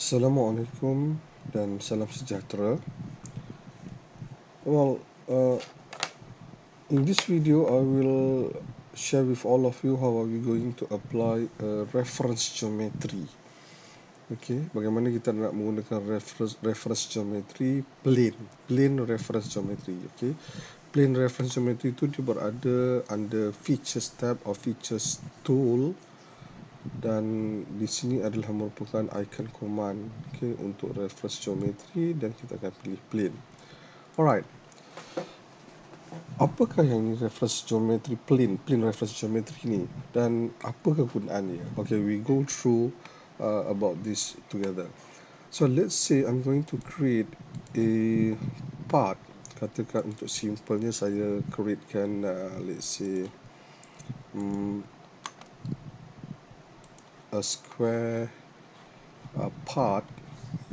Assalamualaikum dan salam sejahtera. Well, in this video, I will share with all of you how are we going to apply reference geometry. Okay, bagaimana kita nak menggunakan reference geometry plane reference geometry. Okay, plane reference geometry itu dia berada under features tab or features tool, dan di sini adalah merupakan icon command, okay, untuk reference geometry, dan kita akan pilih plane. Alright, apakah yang ini reference geometry plane reference geometry ni, dan apa kegunaannya? Okay, we go through about this together. So let's say I'm going to create a part. Katakan untuk simpelnya saya createkan let's say a square part,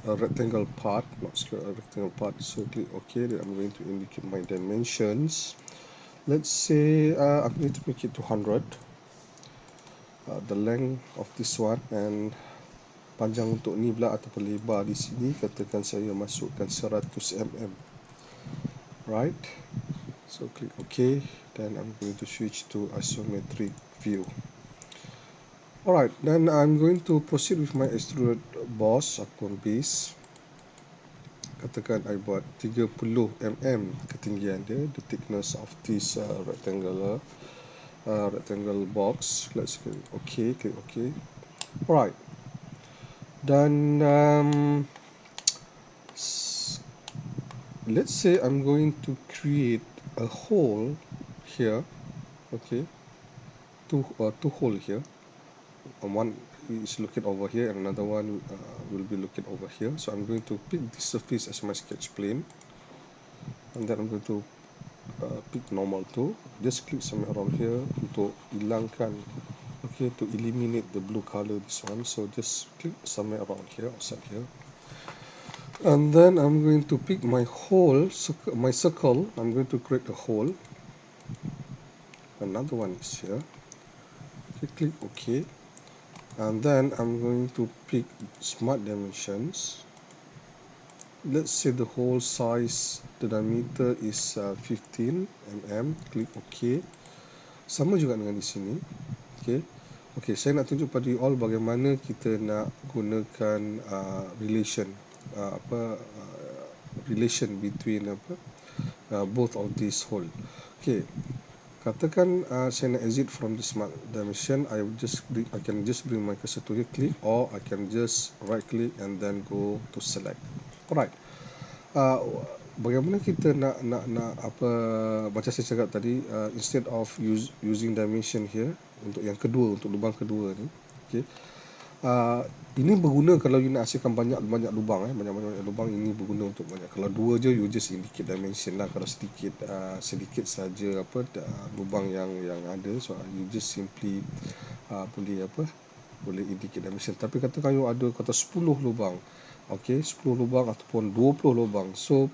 a rectangle part, not square, a rectangle part. So click OK. Then I'm going to indicate my dimensions. Let's say I'm going to make it 200. The length of this one, and panjang untuk ni pula ataupun lebar di sini katakan saya masukkan 100 mm. Right. So click OK. Then I'm going to switch to isometric view. Alright, then I'm going to proceed with my extrude boss ataupun base. Katakan I buat 30 mm ketinggian dia, the thickness of this rectangle box. Let's click OK, click OK. Alright, dan let's say I'm going to create a hole here. Okay, two hole here. One is looking over here and another one will be looking over here. So I'm going to pick this surface as my sketch plane, and then I'm going to pick normal too. Just click somewhere around here untuk hilangkan, okay, to eliminate the blue color, this one. So just click somewhere around here, outside here, and then I'm going to pick my hole, my circle. I'm going to create a hole. Another one is here. Okay, click OK. And then I'm going to pick smart dimensions. Let's say the hole size, the diameter is 15 mm. Click OK. Sama juga dengan di sini. Okay. Okay, saya nak tunjuk pada you all bagaimana kita nak gunakan relation between both of these hole. Okay. Katakan saya nak exit from the smart dimension, I can just bring my cursor to here, click, or I can just right click and then go to select. Alright, bagaimana kita nak macam saya cakap tadi, instead of using dimension here untuk yang kedua, untuk lubang kedua ni, okay, ini berguna kalau you nak hasilkan banyak lubang, banyak lubang. Ini berguna untuk banyak. Kalau dua je, you just indicate dimension lah. Kalau sedikit saja lubang yang ada, so you just simply boleh indicate dimension. Tapi katakan you ada 10 lubang, okay, 10 lubang ataupun 20 lubang. So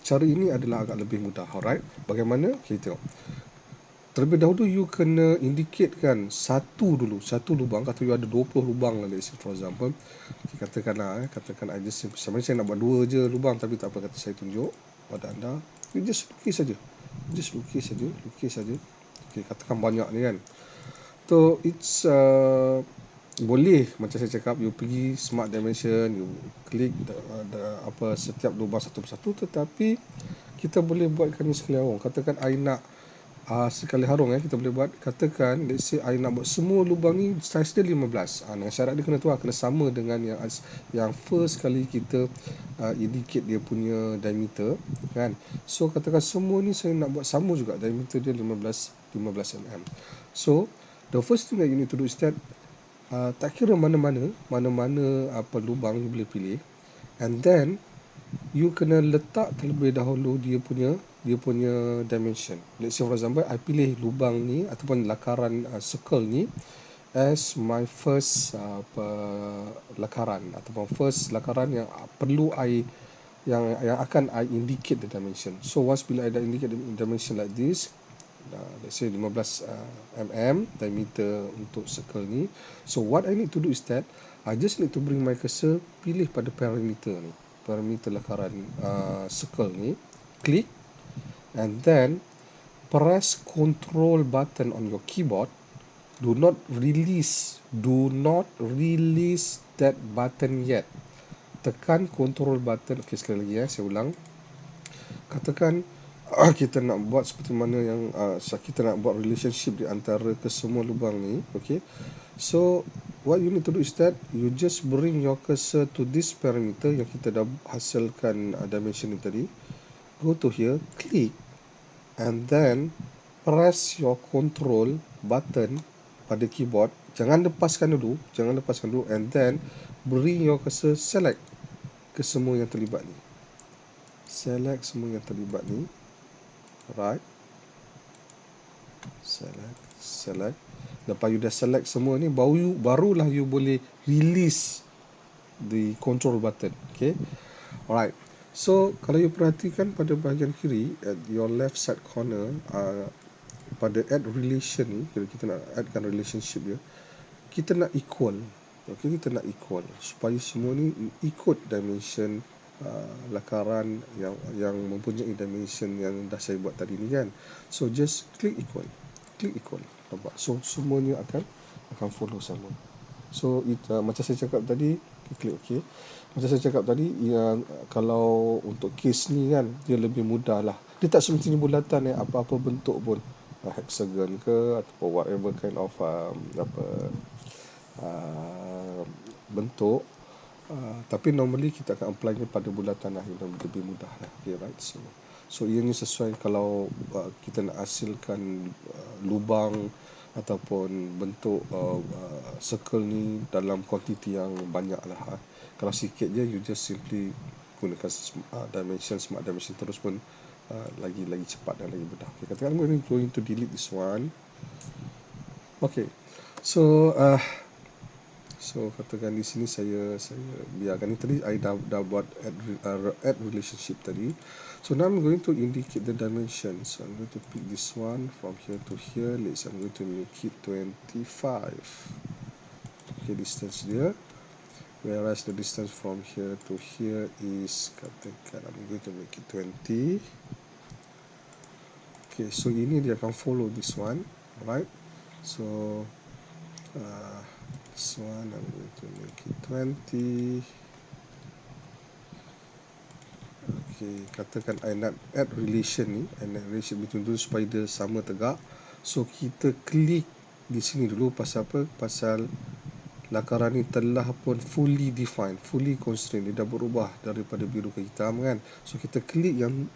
cara ini adalah agak lebih mudah. Alright, bagaimana? Okay, tengok. Terlebih dahulu you kena indicate satu lubang. Kata you ada 20 lubang lah, let's say for example. Okay, katakan I just sebenarnya saya nak buat 2 je lubang, tapi tak apa, kata saya tunjuk pada anda, you just lukis saja. Okay, katakan banyak ni kan. So it's boleh macam saya cakap, you pergi smart dimension, you klik setiap lubang satu persatu, tetapi kita boleh buatkan ni sekali harung. Katakan I nak sekali harung, kita boleh buat, katakan let's say I nak buat semua lubang ni size dia 15. Dengan syarat dia kena sama dengan yang first kali kita indicate dia punya diameter kan. So katakan semua ni saya nak buat sama juga, diameter dia 15 mm. So the first thing that you need to do is that tak kira mana-mana lubang you boleh pilih, and then you kena letak terlebih dahulu dia punya dimension. Let's say for example, I pilih lubang ni ataupun lakaran circle ni as my first lakaran, ataupun first lakaran yang perlu yang akan I indicate the dimension. So once bila I dah indicate the dimension like this, let's say 15 mm diameter untuk circle ni. So what I need to do is that I just need to bring my cursor, pilih pada parameter ni, parameter lakaran circle ni, klik, and then press control button on your keyboard. Do not release that button yet. Tekan control button. Okay, sekali lagi saya ulang. Katakan kita nak buat seperti mana yang kita nak buat relationship di antara kesemua lubang ni. Okay, so what you need to do is that you just bring your cursor to this parameter yang kita dah hasilkan dimension ni tadi. Go to here, click, and then press your control button pada keyboard. Jangan lepaskan dulu, and then bring your cursor, select ke semua yang terlibat ni. Select semua yang terlibat ni. Right. Select. Lepas you dah select semua ni, barulah you boleh release the control button. Okay. Alright. So kalau you perhatikan pada bahagian kiri, at your left side corner, pada add relation ni, kita nak addkan relationship dia, kita nak equal. Okay, kita nak equal supaya semua ni ikut dimension lakaran yang mempunyai dimension yang dah saya buat tadi ni kan. So just klik equal. Nampak? So semuanya akan follow sama. So macam saya cakap tadi, klik OK. Macam saya cakap tadi, kalau untuk case ni kan, dia lebih mudah lah. Dia tak semestinya bulatan, apa-apa bentuk pun, hexagon ke atau whatever kind of bentuk. Tapi normally kita akan apply ni pada bulatan lah, yang lebih mudah lah. Okay, right? So ianya sesuai kalau kita nak hasilkan lubang ataupun bentuk circle ni dalam kuantiti yang banyak lah. Kalau sikit je, you just simply gunakan smart dimension terus pun lagi cepat dan lagi mudah. Okay, katakan I'm going to delete this one. Okay, so katakan di sini saya biarkan ni. Tadi I dah buat add relationship tadi. So now I'm going to indicate the dimension. So I'm going to pick this one from here to here. Let's I'm going to make it 25. Okay, distance dia. Whereas the distance from here to here is, katakan I'm going to make it 20. Okay, so ini dia akan follow this one, right? So this one I'm going to make it 20. Okay, katakan I nak add relation ni, between dulu supaya dia sama tegak. So kita klik di sini dulu. Pasal apa? Pasal lakaran ni telah pun fully defined, fully constrained. Dia dah berubah daripada biru ke hitam kan. So kita klik yang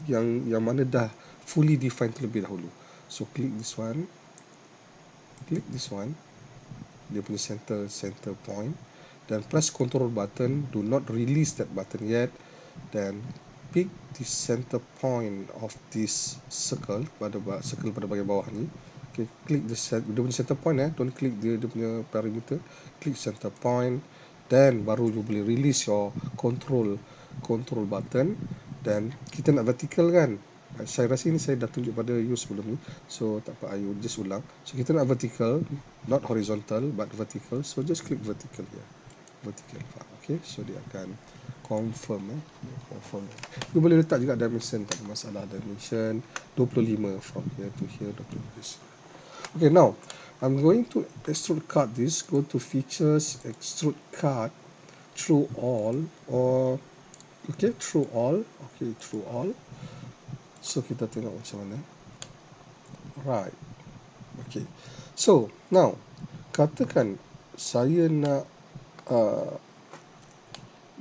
mana dah fully defined terlebih dahulu. So klik this one. Dia punya center point, dan press control button. Do not release that button yet. Then pick the center point of this circle pada bahagian bawah ni. Okay, klik dia punya center point, don't klik dia punya parameter. Klik center point, then baru you boleh release your control button. Dan kita nak vertical kan. Saya rasa ini saya dah tunjuk pada you sebelum ni, so tak apa, I just ulang. So kita nak vertical, not horizontal but vertical. So just click vertical here. Vertical. Okay, so dia akan confirm. You boleh letak juga dimension, tak ada masalah. Dimension 25 from here to here, 25. Okay, now I'm going to extrude cut this. Go to features, extrude cut, through all, or okay, through all. So kita tengok macam mana. Right. Okay. So now katakan saya nak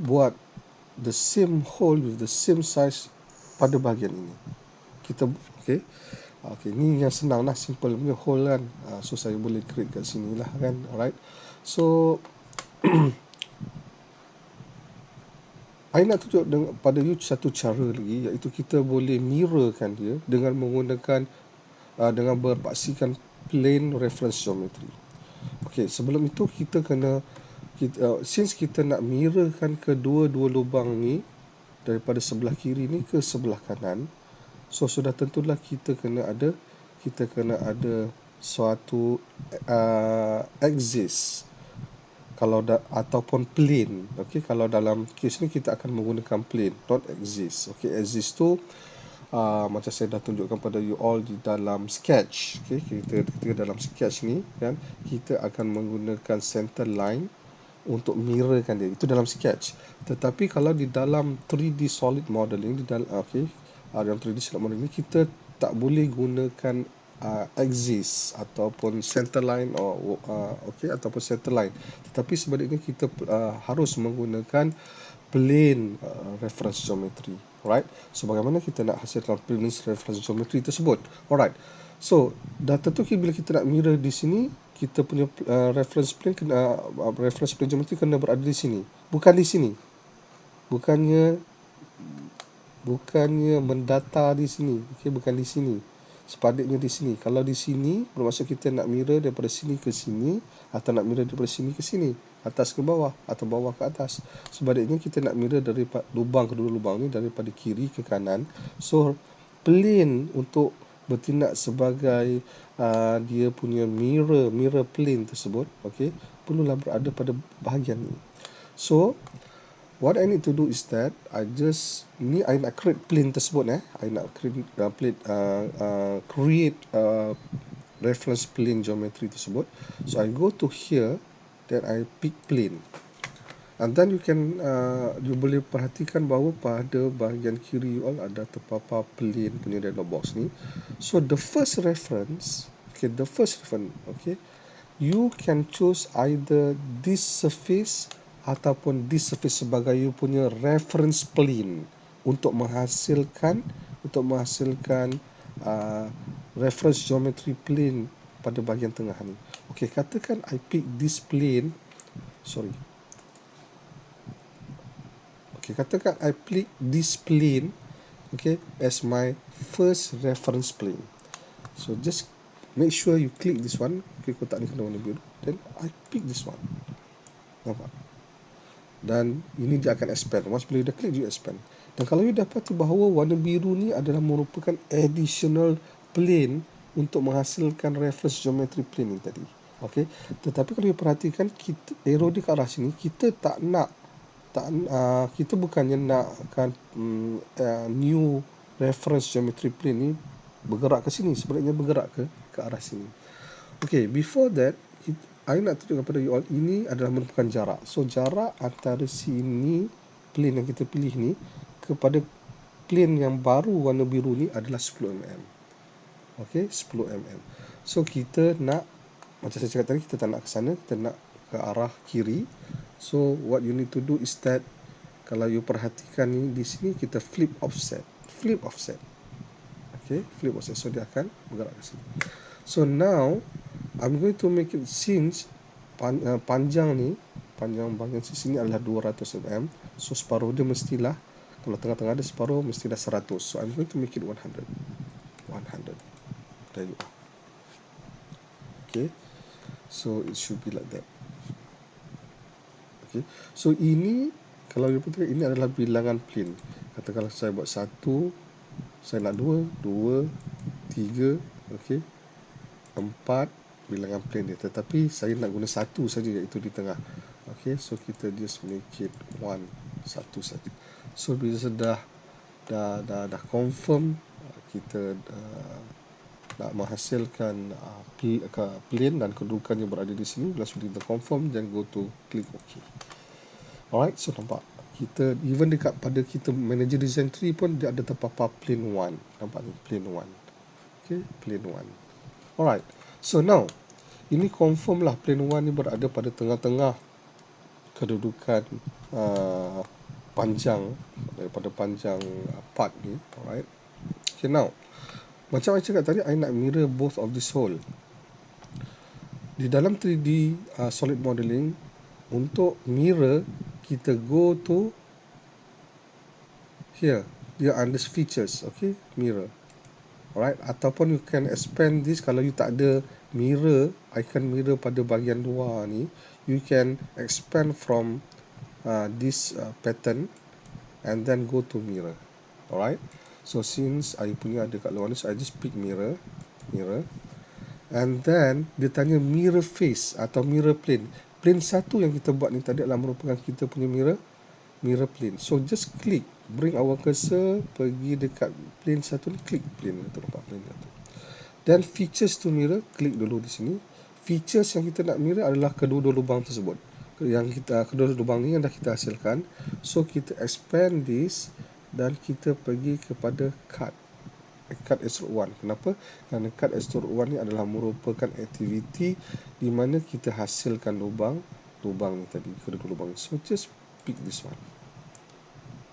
buat the same hole with the same size pada bahagian ini. Kita okay, ni yang senang lah, simple punya hole kan. So saya boleh create kat sini lah kan. Alright. So I nak tunjuk pada you satu cara lagi, iaitu kita boleh mirrorkan dia dengan menggunakan dengan berpaksikan plane reference geometry. Okay, sebelum itu kita kena since kita nak mirrorkan kedua-dua lubang ni daripada sebelah kiri ni ke sebelah kanan, so sudah tentulah kita kita kena ada suatu axis kalau ataupun plane. Okey, kalau dalam kes ni kita akan menggunakan plane, not axis. Okey, axis tu macam saya dah tunjukkan pada you all di dalam sketch. Okey, kita dalam sketch ni kan, kita akan menggunakan center line untuk mirrorkan dia. Itu dalam sketch. Tetapi kalau di dalam 3D solid modeling, di dalam dalam 3D solid modeling ni, kita tak boleh gunakan axis ataupun center line ataupun center line, tetapi sebaliknya kita harus menggunakan plane reference geometry. Alright, so bagaimana kita nak hasilkan plane reference geometry tersebut? Alright, so dah tentu bila kita nak mirror di sini, kita punya reference plane kena reference plane geometry kena berada di sini, bukan di sini, bukannya mendata di sini. Okey, bukan di sini, sepadatnya di sini. Kalau di sini bermaksud kita nak mirror daripada sini ke sini, atau nak mirror daripada sini ke sini, atas ke bawah atau bawah ke atas. Sebaliknya kita nak mirror daripada lubang kedua lubang ni, daripada kiri ke kanan. So plane untuk bertindak sebagai dia punya mirror plane tersebut, okey, perlulah berada pada bahagian ni. So what I need to do is that I nak create plane tersebut. I nak create reference plane geometry tersebut. So I go to here, then I pick plane, and then you boleh perhatikan bahawa pada bahagian kiri you all ada terpapar plane punya dialog box ni. So the first reference, you can choose either this surface ataupun this surface sebagai you punya reference plane untuk menghasilkan reference geometry plane pada bahagian tengah ni. Okey, katakan I pick this plane. Katakan I pick this plane, as my first reference plane. So just make sure you click this one. Kotak ni kena warna biru. Then I pick this one. Nampak? Dan ini dia akan expand. Once bila you dah klik, you expand. Dan kalau you dapati bahawa warna biru ni adalah merupakan additional plane untuk menghasilkan reference geometry plane ni tadi. Okey. Tetapi kalau you perhatikan, arrow dia ke arah sini, kita kita bukannya nakkan new reference geometry plane ni bergerak ke sini, sebaliknya bergerak ke arah sini. Okay, before that, I nak tunjukkan kepada you all, ini adalah merupakan jarak. So jarak antara sini, plane yang kita pilih ni, kepada plane yang baru warna biru ni adalah 10 mm. Okay, 10 mm. So kita nak, macam saya cakap tadi, kita tak nak ke sana, kita nak ke arah kiri. So what you need to do is that, kalau you perhatikan ni di sini, kita flip offset. Okay, flip offset. So dia akan bergerak ke sini. So now I'm going to make it, since panjang bahagian sini adalah 200 mm. So separuh dia mestilah, kalau tengah-tengah ada separuh, mestilah 100. So I'm going to make it 100. There you are. Okay, so it should be like that. Okay, so ini, kalau you perhatikan, ini adalah bilangan plane. Katakanlah saya buat 1, saya nak 2, 3, okay, 4 bilangan plane dia. Tetapi saya nak guna 1 saja, iaitu di tengah. Okay, so kita just make it 1 saja. So bila sudah dah confirm kita nak menghasilkan plane dan kedudukannya berada di sini, bila sudah kita confirm, then go to click OK. Alright, so nampak kita even dekat pada kita manager design tree pun dia ada terpapar plane 1. Nampak ni, plane 1. Okay, plane 1. Alright, so now ini confirm lah plane 1 ni berada pada tengah-tengah kedudukan daripada panjang part ni. Alright, okay, now macam saya cakap tadi, I nak mirror both of this hole. Di dalam 3D solid modeling, untuk mirror, kita go to here, dia under features, okay, mirror. Alright, ataupun you can expand this. Kalau you tak ada mirror, icon mirror pada bahagian luar ni, you can expand from this pattern and then go to mirror. Alright, so since I punya ada kat luar ni, so I just pick mirror. mirror. And then dia tanya mirror face atau mirror plane. Plane satu yang kita buat ni tadi adalah merupakan kita punya mirror plane. So just click, bring our cursor pergi dekat plane satu ni, klik plane satu, nampak plane satu. Dan features to mirror, klik dulu di sini. Features yang kita nak mirror adalah kedua-dua lubang tersebut. Kedua-dua lubang ni yang dah kita hasilkan. So kita expand this dan kita pergi kepada cut extrude 1. Kenapa? Kerana cut extrude 1 ni adalah merupakan aktiviti di mana kita hasilkan lubang ni tadi, kedua lubang ni. So just pick this one.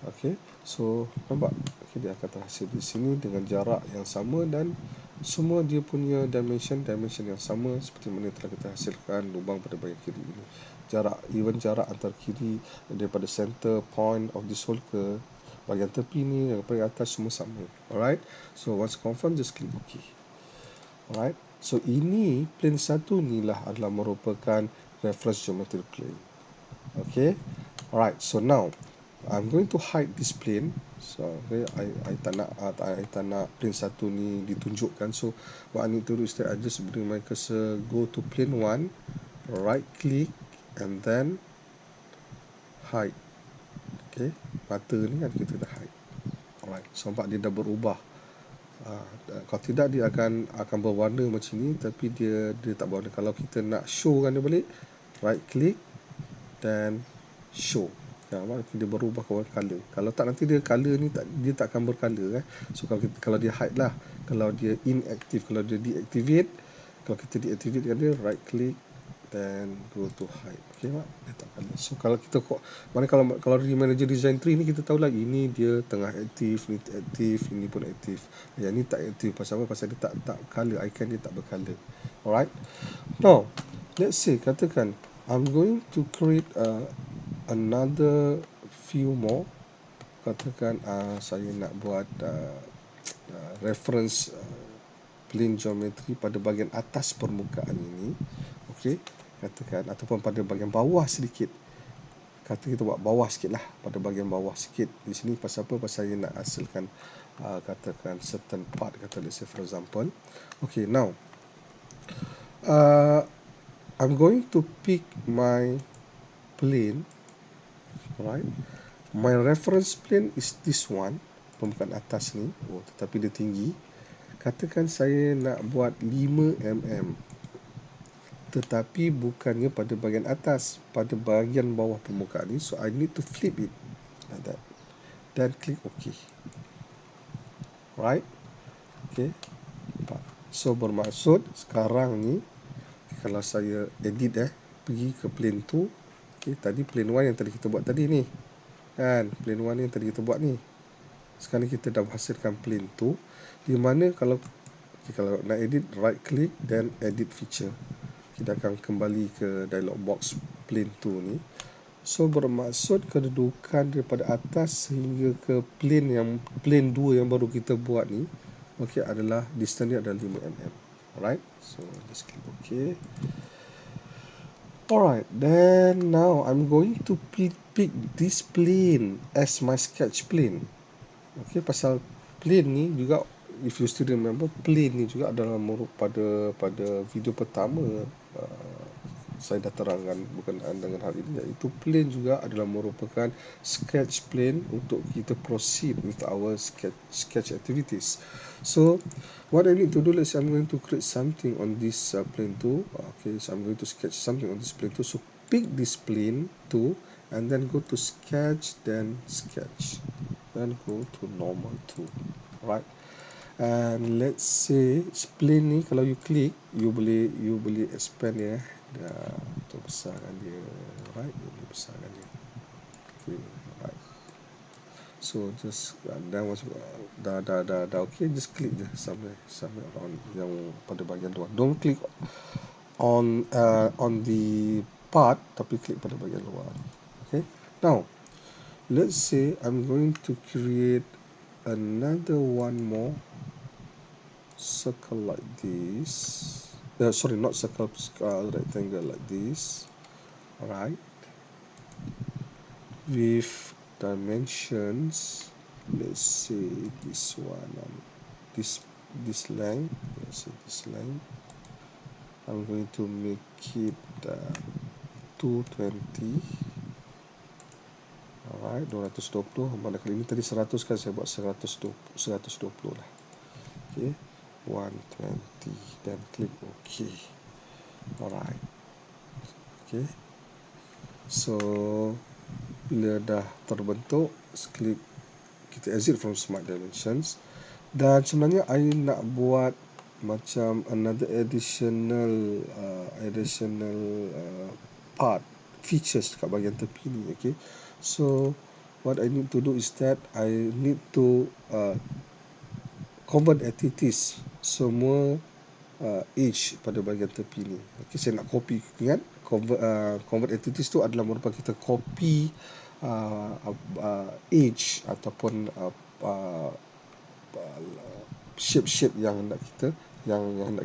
Okay, so nampak, okay, dia akan terhasil di sini dengan jarak yang sama dan semua dia punya dimension yang sama seperti mana telah kita hasilkan lubang pada bahagian kiri ini. Jarak antara kiri daripada center point of this hole ke bahagian tepi ni, daripada atas, semua sama. Alright, so once confirm, just click OK. Alright, so ini plane satu ni lah adalah merupakan reference geometry plane. Okay, alright, so now I'm going to hide this plane. So okay, I tak nak plane satu ni ditunjukkan. So what I need to do is that I just bring my cursor, go to plane 1, right click and then hide. Okay, mata ni kan kita dah hide. Alright, so nampak dia dah berubah. Kalau tidak dia akan berwarna macam ni, tapi dia tak berwarna. Kalau kita nak showkan dia balik, right click dan show. Dia berubah ke warna color. Kalau tak, nanti dia color ni dia tak akan bercolor. So kalau dia hide lah, kalau dia inactive, kalau dia deactivate, kalau kita deactivate dia, right click dan go to hide. Okay, dia tak color. So kalau kita kalau di manager design tree ni, kita tahu lah ini dia tengah aktif, ni aktif, ini pun aktif. Yang ni tak aktif. Pasal apa? Pasal dia tak color, icon dia tak bercolor. Alright, now let's say katakan I'm going to create another few more. Katakan saya nak buat reference plane geometry pada bahagian atas permukaan ini. Okey, katakan, ataupun pada bahagian bawah sedikit. Kita buat bawah sikit lah, pada bahagian bawah sikit. Di sini pasal apa? Pasal saya nak hasilkan katakan certain part, let's say for example. Okay, now I'm going to pick my plane. Alright, my reference plane is this one, permukaan atas ni. Tetapi dia tinggi. Katakan saya nak buat 5 mm, tetapi bukannya pada bahagian atas, pada bahagian bawah permukaan ni. So I need to flip it like that, dan klik OK. Right, okay. So bermaksud sekarang ni kalau saya edit pergi ke plane 2. Okay, tadi plane 1 yang tadi kita buat tadi ni kan, plane 1 yang tadi kita buat ni. Sekarang kita dah hasilkan plane 2, di mana kalau nak edit, right click dan edit feature. Kita akan kembali ke dialog box plane 2 ni. So bermaksud kedudukan daripada atas sehingga ke plane 2 yang baru kita buat ni, okay, adalah distance dia adalah 5 mm. Alright, so just click OK. Alright, then now I'm going to pick this plane as my sketch plane. Okay, pasal plane ni juga, if you still remember, plane ni juga adalah pada video pertama saya dah terangkan berkenaan dengan hal ini, iaitu plane juga adalah merupakan sketch plane untuk kita proceed with our sketch activities. So what I need to do is I'm going to create something on this plane 2. Okay, so I'm going to sketch something on this plane 2. So pick this plane 2 and then go to sketch, then sketch, then go to normal 2. Right, and let's say plane ni kalau you click, you boleh expand dia. Untuk besarkan dia, right, boleh besarkan dia. Okay, right. So just dah okay, just click je somewhere around yang pada bahagian luar. Don't click on the part, tapi klik pada bahagian luar. Okay, now let's say I'm going to create another one more circle like this. Sorry, not circle, rectangle like this. Alright, with dimensions, let's say this one, this this length. Let's say this length. I'm going to make it 220. Alright, 220. Mana kali ini tadi 100 kan, saya buat 120 lah. Okay, 120 dan klik OK. Alright. Okay. So bila dah terbentuk, klik kita exit from Smart Dimensions. Dan sebenarnya I nak buat macam another additional part features kat bahagian tepi ni. Okay, so what I need to do is that I need to convert entities semua age pada bahagian tepi ni. Okay, saya nak copy. Ingat convert entities tu adalah merupakan kita copy age ataupun shape yang nak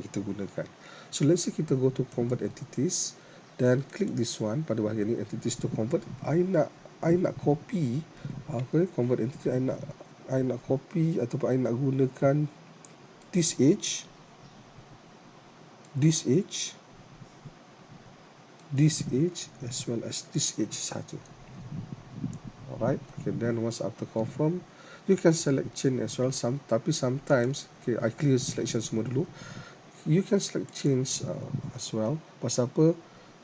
kita gunakan. So let's say kita go to convert entities dan click this one pada bahagian ni, entities to convert. I nak copy convert entity. I nak copy ataupun I nak gunakan this age, as well as this age satu. Alright, okay, then once after confirm, you can select change as well. Tapi sometimes, okay, I clear selection semua dulu. You can select change as well. Pasal apa?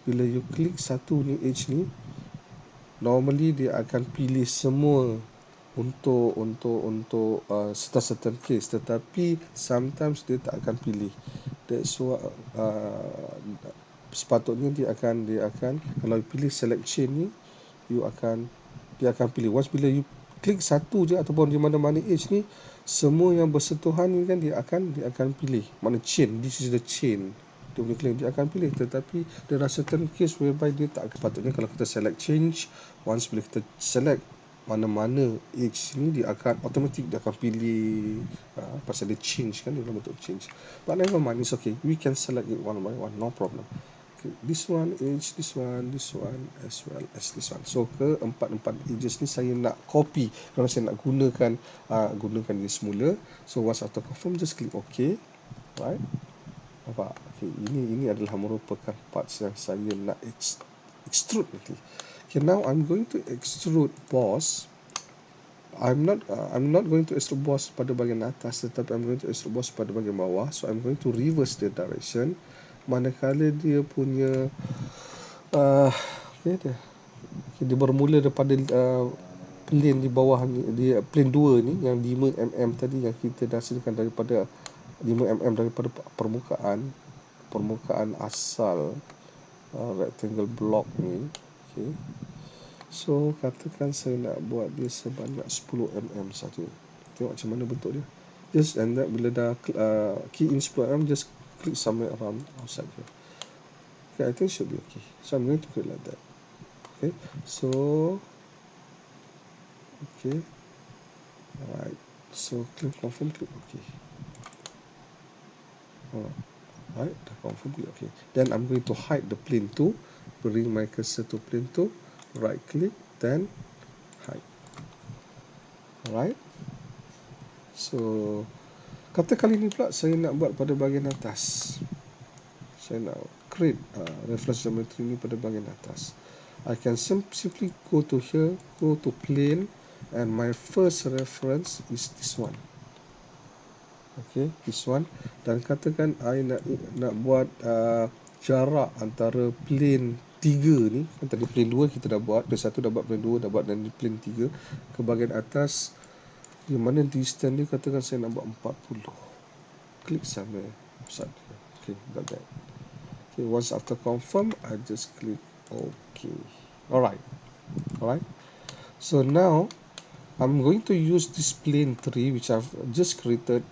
Bila you klik satu ni age ni, normally dia akan pilih semua untuk certain case, tetapi sometimes dia tak akan pilih. That's why sepatutnya dia akan kalau you pilih select change ni, dia akan pilih. Once bila you klik satu je ataupun di mana-mana age ni, semua yang bersentuhan ni kan dia akan pilih. Mana chain, this is the chain. Dia boleh claim, dia akan pilih. Tetapi there are certain case whereby dia tak. Sepatutnya kalau kita select change, once bila kita select mana-mana age ni, dia akan automatic dia akan pilih pasal dia change kan, dia dalam bentuk change. But never mind, it's okay. We can select it one by one, no problem. Okay, this one age, this one as well as this one. So ke empat ages ni saya nak copy, kalau saya nak gunakan dia semula. So once after confirm, just click OK. Right, nampak? Okay, ini adalah merupakan parts yang saya nak extrude nanti. Okay, now I'm going to extrude boss. I'm not going to extrude boss pada bahagian atas, tetapi I'm going to extrude boss pada bahagian bawah. So I'm going to reverse the direction. Manakala dia punya dia bermula daripada plane di bawah ni, dia plane 2 ni yang 5mm tadi yang kita dah hasilkan daripada 5mm daripada permukaan asal rectangle block ni. Okay, so katakan saya nak buat dia sebanyak 10mm saja. Tengok macam mana bentuk dia. Just and that bila dah key in 10mm, just click somewhere around outside here. Okay, I think should be okay. So I'm going to create like that. Okay, so okay, alright. So click confirm, click OK. Alright, dah confirm, click OK. Then I'm going to hide the plane 2. Bring my cursor to plane 2. Right click, then hide. Alright. So kata kali ni pula saya nak buat pada bahagian atas. Saya nak create reference geometry ni pada bahagian atas. I can simply go to here, go to plane, and my first reference is this one. Okay, this one. Dan katakan I nak buat jarak antara plane 3 ni, kan tadi plane 2 kita dah buat, plane 1 dah buat, plane 2 dah buat, dan plane 3 ke bahagian atas, di mana distance dia katakan saya nak buat 40. Click somewhere outside. Okay, got that. Okay, once after confirm, I just click OK. Alright. So now I'm going to use this plane 3 which I've just created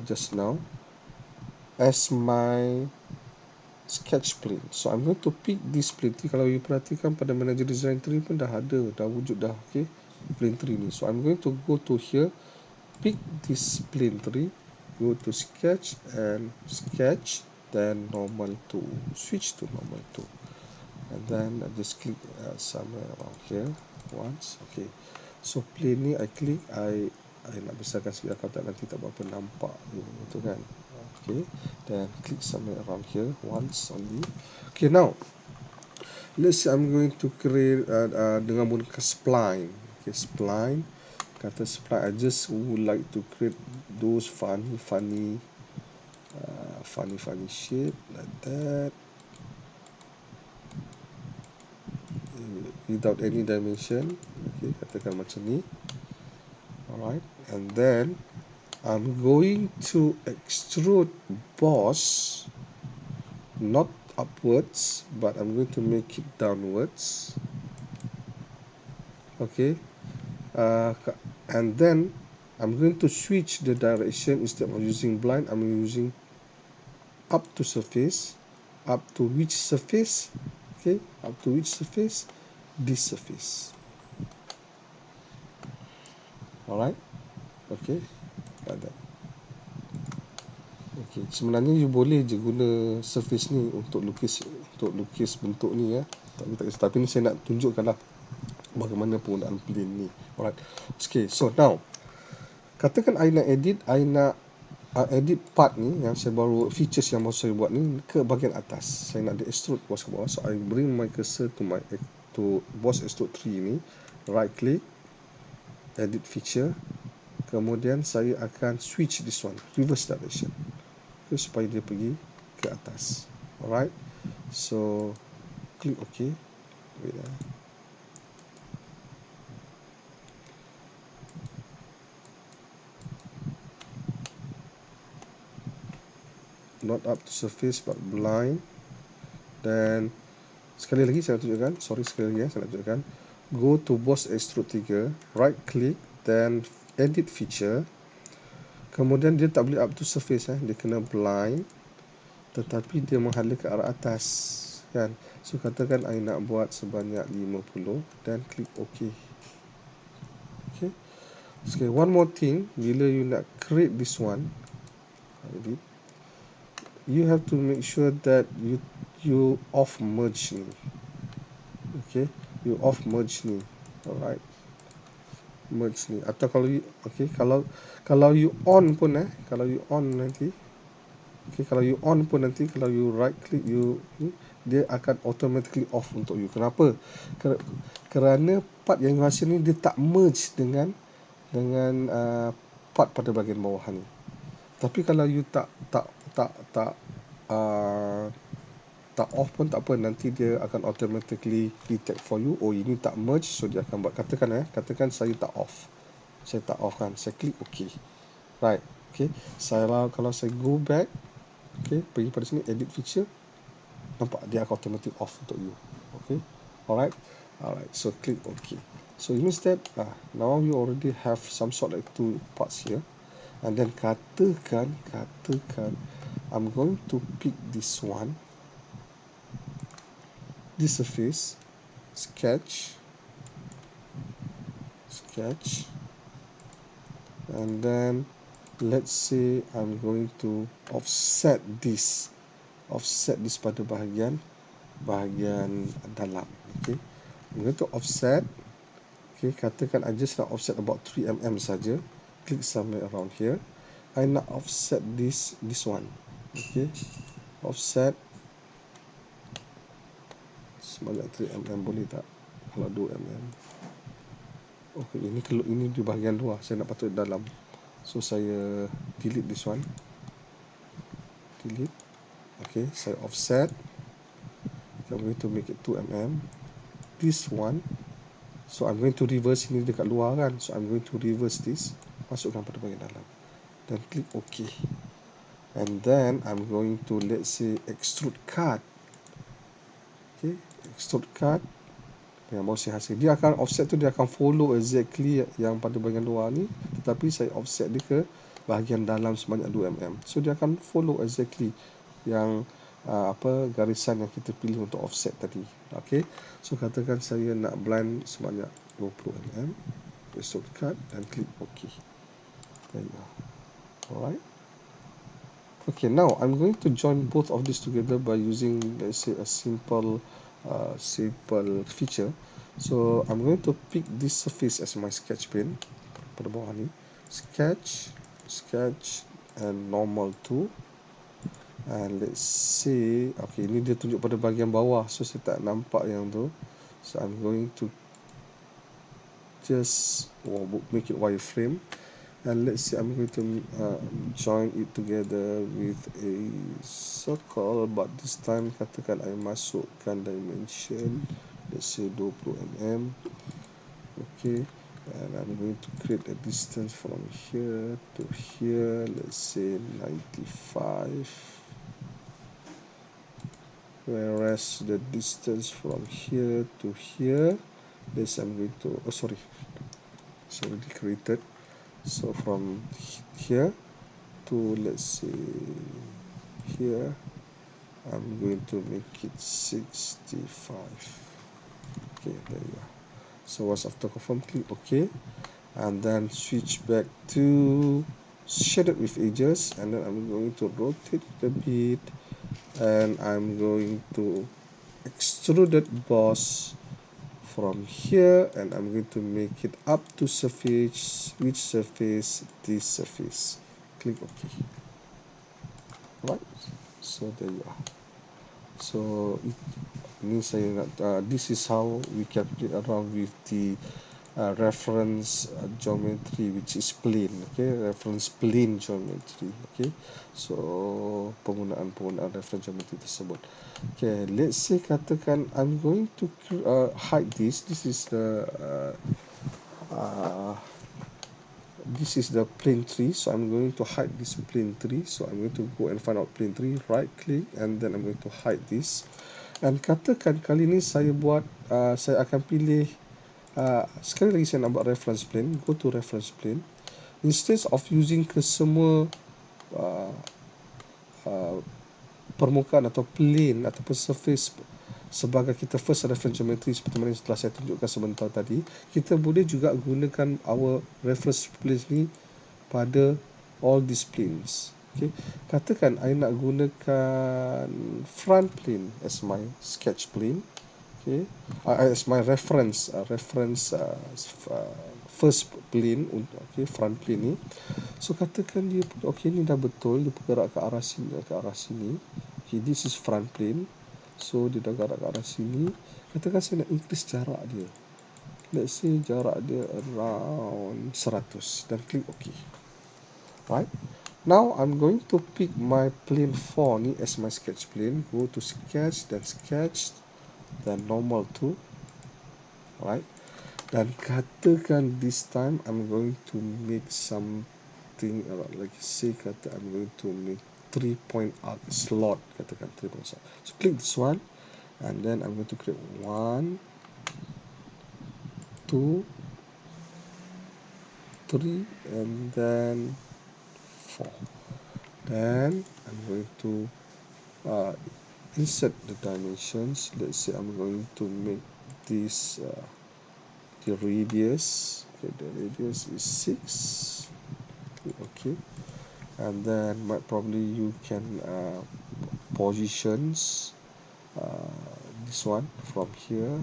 just now as my sketch plane. So I'm going to pick this plane 3. Kalau you perhatikan pada manager design 3 pun dah ada, dah wujud dah. Okay, plane 3 ni. So I'm going to go to here, pick this plane 3, go to sketch and sketch, then normal 2, switch to normal 2, and then I just click somewhere around here once. Okay, so plane ni I click, I I nak besarkan sikit kalau tak nanti tak berapa nampak, betul kan? Okay, then click somewhere around here once only. Okay, now let's say I'm going to create dengan menggunakan spline. Okay, spline, kata spline, I just would like to create those funny shape like that, without any dimension. Okay, katakan macam ni. Alright, and then I'm going to extrude boss, not upwards, but I'm going to make it downwards. Okay, and then I'm going to switch the direction. Instead of using blind, I'm using up to surface. Up to which surface? Okay, up to which surface? This surface. Alright, okay, like that. Okay, sebenarnya you boleh je guna surface ni untuk lukis bentuk ni ya. Tapi ni saya nak tunjukkan lah bagaimana penggunaan plane ni. Alright. Okay, so now katakan I nak edit part ni yang saya baru, features yang baru saya buat ni ke bahagian atas. Saya nak di extrude boss ke bawah. So I bring my cursor to boss extrude 3 ni, right click, edit feature. Kemudian saya akan switch this one, reverse direction, supaya dia pergi ke atas. Alright, so click OK. Wait, not up to surface but blind. Dan sekali lagi saya nak tunjukkan, saya nak tunjukkan, go to boss extrude 3, right click, then edit feature. Kemudian dia tak boleh up to surface, dia kena blind, tetapi dia menghala ke arah atas kan. So katakan I nak buat sebanyak 50 dan klik OK. Okay. So one more thing, bila you nak create this one, you have to make sure that you off merge ni. Okay, you off merge ni. Alright, merge ni. Atau kalau you, okay, kalau you on pun kalau you on nanti, okay, kalau you on pun nanti, kalau you right click, dia akan automatically off untuk you. Kenapa? Kerana part yang you hasil ni dia tak merge dengan part pada bahagian bawah ni. Tapi kalau you tak off pun tak apa, nanti dia akan automatically detect for you. Oh, ini tak merge, so dia akan buat. Katakan saya tak off kan, saya klik OK. Right, okay. Kalau saya go back, okay, pergi pada sini, edit feature, nampak dia akan automatic off untuk you. Okay, alright, so click OK. So instead, now you already have some sort of two parts here. And then katakan I'm going to pick this one, this surface, sketch, and then let's say I'm going to offset this pada bahagian dalam. Okay, I'm going to offset. Okay, katakan I just nak offset about 3 mm saja. Click somewhere around here. I nak offset this one. Okay, offset sebanyak 3 mm, boleh tak? Kalau 2 mm. Okay, ini di bahagian luar, saya nak patut dalam. So saya delete this one. Delete. Okay, saya offset. I'm going to make it 2 mm. This one, so I'm going to reverse, ini dekat luar kan, so I'm going to reverse this, masukkan pada bahagian dalam, dan klik OK. And then I'm going to, let's say, extrude cut. Okay, extrude cut yang mau saya hasil, dia akan offset tu, dia akan follow exactly yang pada bahagian luar ni, tetapi saya offset dia ke bahagian dalam sebanyak 2 mm. So dia akan follow exactly yang garisan yang kita pilih untuk offset tadi. Okay, so katakan saya nak blend sebanyak 20 mm, extrude cut, dan klik OK. There you go. Alright. Okay, now I'm going to join both of these together by using, let's say, a simple feature. So I'm going to pick this surface as my sketch pen pada bawah ni. sketch, and normal 2. And let's say, okay, ini dia tunjuk pada bahagian bawah, so saya tak nampak yang tu. So I'm going to just make it wireframe, and let's say I'm going to join it together with a circle, but this time katakan I masukkan dimension, let's say 20 mm. Okay, and I'm going to create a distance from here to here, let's say 95, whereas the distance from here to here, this I'm going to, oh sorry, it's already created. So from here to, let's say, here, I'm going to make it 65. Okay, there you are. So once after confirm, click OK, and then switch back to shaded with edges, and then I'm going to rotate it a bit, and I'm going to extruded boss from here, and I'm going to make it up to surface. Which surface? This surface. Click OK. Right, so there you are. So ini saya nak, this is how we can play around with the reference geometry, which is plane. Okay, reference plane geometry. Okay, so penggunaan reference geometry tersebut. Okay, let's say katakan I'm going to hide this. This is the this is the plane 3, so I'm going to hide this plane 3. So I'm going to go and find out plane 3, right click, and then I'm going to hide this. And katakan kali ni saya buat, saya akan pilih, sekali lagi saya nak buat reference plane. Go to reference plane. Instead of using ke semua permukaan atau plane ataupun surface sebagai kita first reference geometry seperti mana yang telah saya tunjukkan sebentar tadi, kita boleh juga gunakan our reference plane ni pada all these planes. Okay, katakan I nak gunakan front plane as my sketch plane. Okay, as my reference first plane. Okay, front plane ni. So katakan dia, okay, ni dah betul, dia bergerak ke arah sini, Okay, this is front plane. So dia dah gerak ke arah sini. Katakan saya nak increase jarak dia. Let's say jarak dia around 100, dan klik OK. Right. Now I'm going to pick my plane 4 ni as my sketch plane. Go to sketch, then normal 2. Right. Dan katakan this time I'm going to make something, like say kata I'm going to make 3-point arc slot. Katakan 3-point slot. So click this one, and then I'm going to create 1, 2, 3, and then 4. Then I'm going to insert the dimensions. Let's say I'm going to make this the radius. Okay, the radius is 6. Okay, and then probably you can positions this one from here,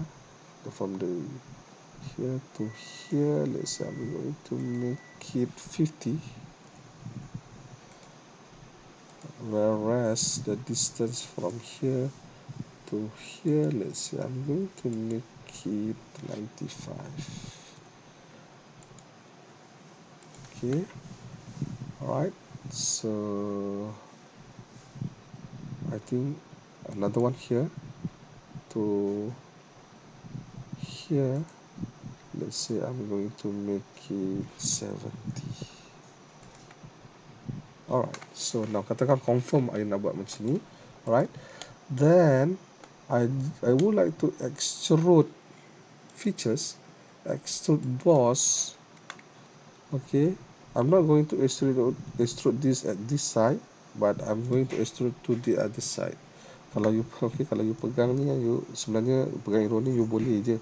from the here to here. Let's say I'm going to make it 50, whereas the distance from here to here, let's say I'm going to make it 95. Okay, alright, so I think another one here to here, let's say I'm going to make it 70. Alright, so now katakan confirm I nak buat macam ni. Alright, then I would like to extrude features, extrude boss. Okay, I'm not going to extrude this at this side, but I'm going to extrude to the other side. Kalau you pegang ni, you sebenarnya pegang arrow ni, you boleh je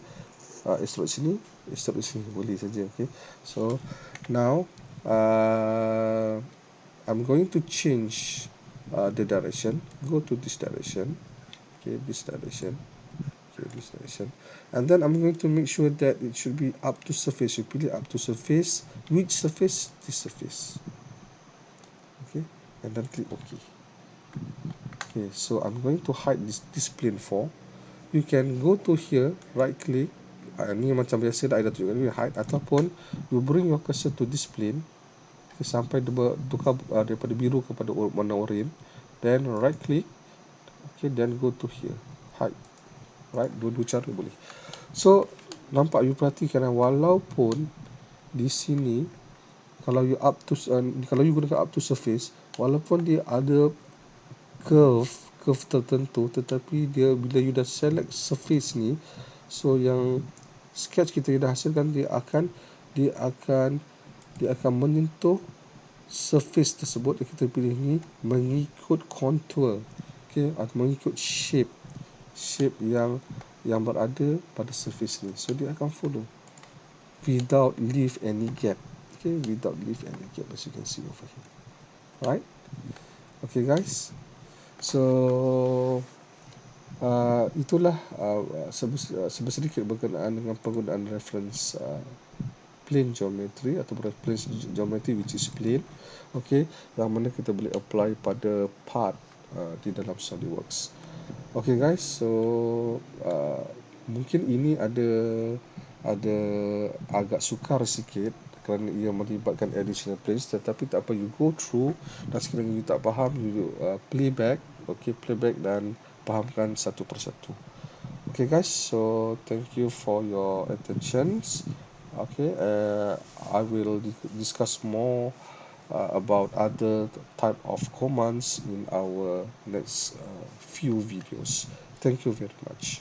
extrude sini, boleh saja. Okay, so now I'm going to change the direction. Go to this direction. Okay, this direction. Okay, this direction. And then I'm going to make sure that it should be up to surface. You pilih up to surface. Which surface? This surface. Okay, and then click OK. Okay, so I'm going to hide this plane 4. You can go to here, right click. Ni macam biasa dah ada tunjukkan ni, hide, ataupun you bring your cursor to this plane. Okay, sampai dia tukar daripada biru kepada warna oranye. Then right click. Okay, then go to here, hide. Right, dua-dua cara boleh. So nampak, you perhatikan walaupun di sini kalau you gunakan up to surface, walaupun dia ada curve tertentu, tetapi dia bila you dah select surface ni, so yang sketch kita dah hasilkan dia akan menyentuh surface tersebut yang kita pilih ni mengikut contour, okay, atau mengikut shape yang berada pada surface ni. So dia akan follow without leave any gap. Okay, without leave any gap, as you can see over here. Right? Okay guys, so itulah sedikit berkenaan dengan penggunaan reference plane geometry atau reference geometry which is plane. Okay, yang mana kita boleh apply pada part di dalam SolidWorks. Okay guys, so mungkin ini ada agak sukar sikit kerana ia melibatkan additional planes, tetapi tak apa, you go through, dan sekiranya you tak faham, you playback dan fahamkan satu persatu. Okay guys, so thank you for your attentions. Okay, I will discuss more about other type of commands in our next few videos. Thank you very much.